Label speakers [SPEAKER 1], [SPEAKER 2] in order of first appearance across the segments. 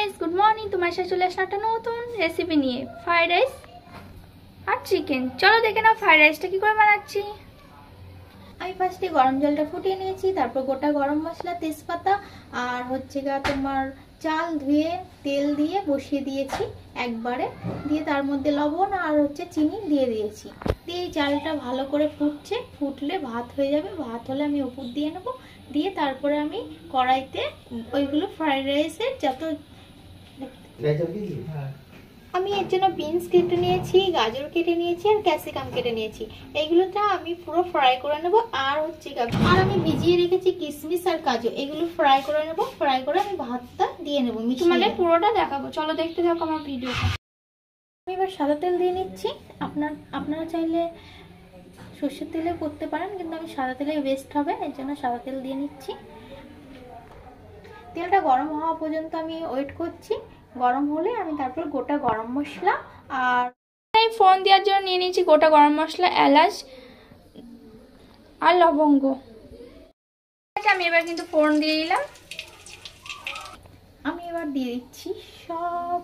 [SPEAKER 1] Guys, good morning. তোমার সাথে চলে আসলাম একটা নতুন রেসিপি নিয়ে, ফ্রাইড রাইস আর চিকেন। চলো দেখে নাও ফ্রাইড রাইসটা কি করে বানাচ্ছি। আমি ফার্স্টে গরম জলটা ফুটিয়ে নিয়েছি, তারপর গোটা গরম মশলা, তেজপাতা আর হচ্ছে গা তোমার চাল ধুয়ে তেল দিয়ে বসিয়ে দিয়েছি একবারে, দিয়ে তার মধ্যে লবণ আর হচ্ছে চিনি দিয়ে দিয়েছি। দিয়ে এই চালটা ভালো করে ফুটছে, ফুটলে ভাত হয়ে যাবে। ভাত হলে আমি উপর দিয়ে নেবো, দিয়ে তারপরে আমি কড়াইতে ওইগুলো ফ্রাইড রাইসের যত আমি এর জন্য বিনস কেটে নিয়েছি, গাজর কেটে নিয়েছি আর ক্যাপসিকাম কেটে নিয়েছি। এইগুলোটা আমি পুরো ফ্রাই করে নেব। আর হচ্ছে আর আমি ভিজিয়ে রেখেছি কিশমিশ আর কাজু, এগুলো ফ্রাই করে নেব। ফ্রাই করে আমি ভাতটা দিয়ে নেবো, মানে পুরোটা দেখাবো। চলো দেখতে থাকো আমার ভিডিওটা। আমি এবার সাদা তেল দিয়ে নিচ্ছি। আপনারা চাইলে সর্ষের তেলে করতে পারেন, কিন্তু আমি সাদা তেলে বেস্ট হবে, এর জন্য সাদা তেল দিয়ে নিচ্ছি। তেলটা গরম হওয়া পর্যন্ত আমি ওয়েট করছি। গরম হলে আমি তারপর গোটা গরম মশলা আর ফোড়ন দেওয়ার জন্য নিয়ে নিয়েছি গোটা গরম মশলা, এলাচ আর লবঙ্গ। আমি এবার কিন্তু ফোড়ন দিয়ে দিলাম। আমি এবার দিয়ে দিচ্ছি সব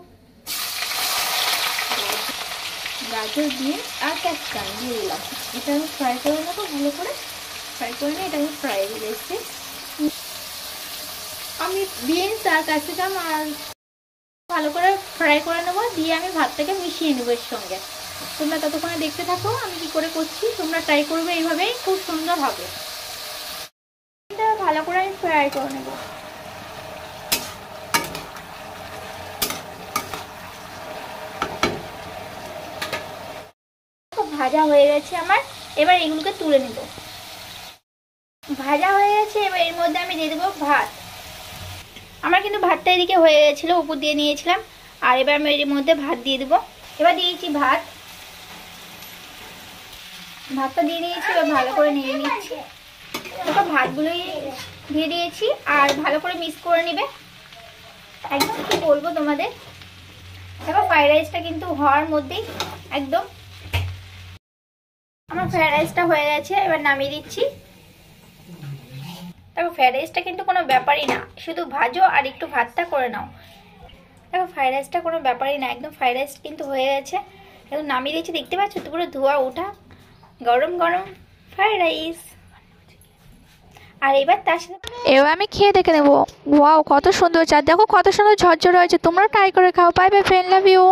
[SPEAKER 1] গাজর দিয়ে আর ক্যাপসিকাম দিয়ে দিলাম। এটা আমি ফ্রাই করে নেবো, ভালো করে ফ্রাই করে নিয়ে এটা আমি ফ্রাই দিয়েছি। আমি বিনস আর ক্যাপসিকাম আর ভালো করে ফ্রাই করে নেবো, দিয়ে আমি ভাতটাকে মিশিয়ে নেবো এর সঙ্গে। তোমরা ততক্ষণে দেখতে থাকো আমি কি করে করছি। তোমরা ট্রাই করবে, এইভাবেই খুব সুন্দর হবে। এটা ভালো করে আমি ফ্রাই করে নেব। ভাজা হয়ে গেছে আমার, এবার এগুলোকে তুলে নেব। ভাজা হয়ে গেছে, এবার এর মধ্যে আমি দিয়ে দেবো ভাত। আমার কিন্তু ভাতটা এদিকে হয়ে গেছিলো, উপর দিয়ে নিয়েছিলাম। আর এবার আমি এর মধ্যে ভাত দিয়ে দেবো। এবার দিয়েছি ভাতটা দিয়ে দিয়েছি। এবার ভালো করে নেড়ে নিচ্ছি। এবার ভাতগুলোই দিয়ে দিয়েছি আর ভালো করে মিক্স করে নিবে। একদম কি বলবো তোমাদের, এবার ফ্রাইড রাইসটা কিন্তু হওয়ার মধ্যেই একদম আমার ফ্রাইড রাইসটা হয়ে গেছে। এবার নামিয়ে দিচ্ছি। দেখো ফ্রাইড রাইসটা কিন্তু কোনো ব্যাপারই না, শুধু ভাজো আর একটু ভাতটা করে নাও। দেখো ফ্রাইড রাইসটা কোনো ব্যাপারই না, একদম ফ্রাইড রাইস কিন্তু হয়ে গেছে। একদম নামিয়ে দিয়েছি, দেখতে পাচ্ছ তো পুরো ধোয়া ওঠা গরম গরম ফ্রাইড রাইস। আর এবার তার সাথে এবার আমি খেয়ে দেখে নেবো। ওয়াও, কত সুন্দর চাঁদ, দেখো কত সুন্দর ঝরঝর হয়েছে। তোমরা ট্রাই করে খাও। Bye bye friend, love you.